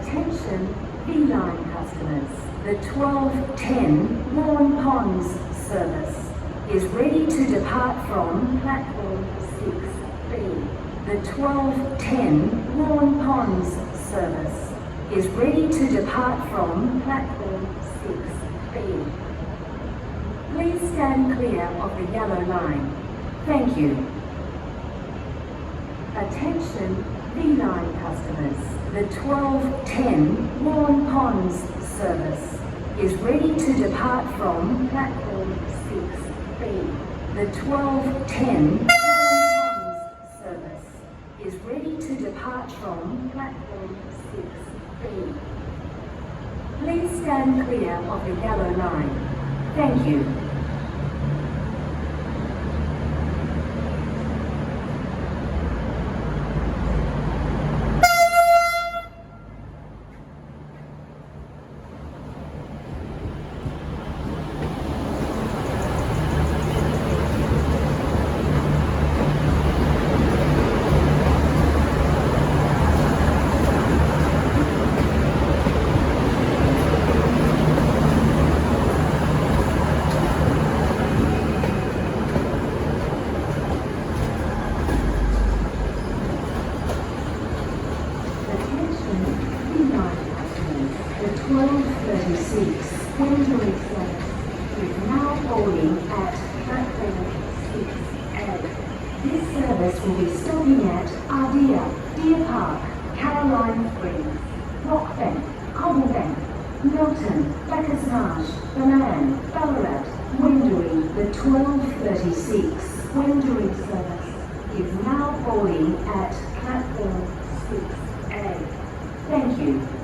Attention V-Line customers. The 12:10 Waurn Ponds service is ready to depart from platform 6B. The 12:10 Waurn Ponds service is ready to depart from platform 6B. Please stand clear of the yellow line. Thank you. Attention V-Line customers. The 12:10 Waurn Ponds service is ready to depart from platform 6B. The 12:10 Waurn Ponds service is ready to depart from platform 6B. Please stand clear of the yellow line. Thank you. The 12:36 Warrnambool Line is now boarding at platform 6A. This service will be stopping at Ardea, Deer Park, Caroline Springs, Rockbank, Cobblebank, Milton, Bacchus Marsh, Benane, Ballarat, Wendouree. The 12:36 Wendouree service is now boarding at platform 6A. Thank you.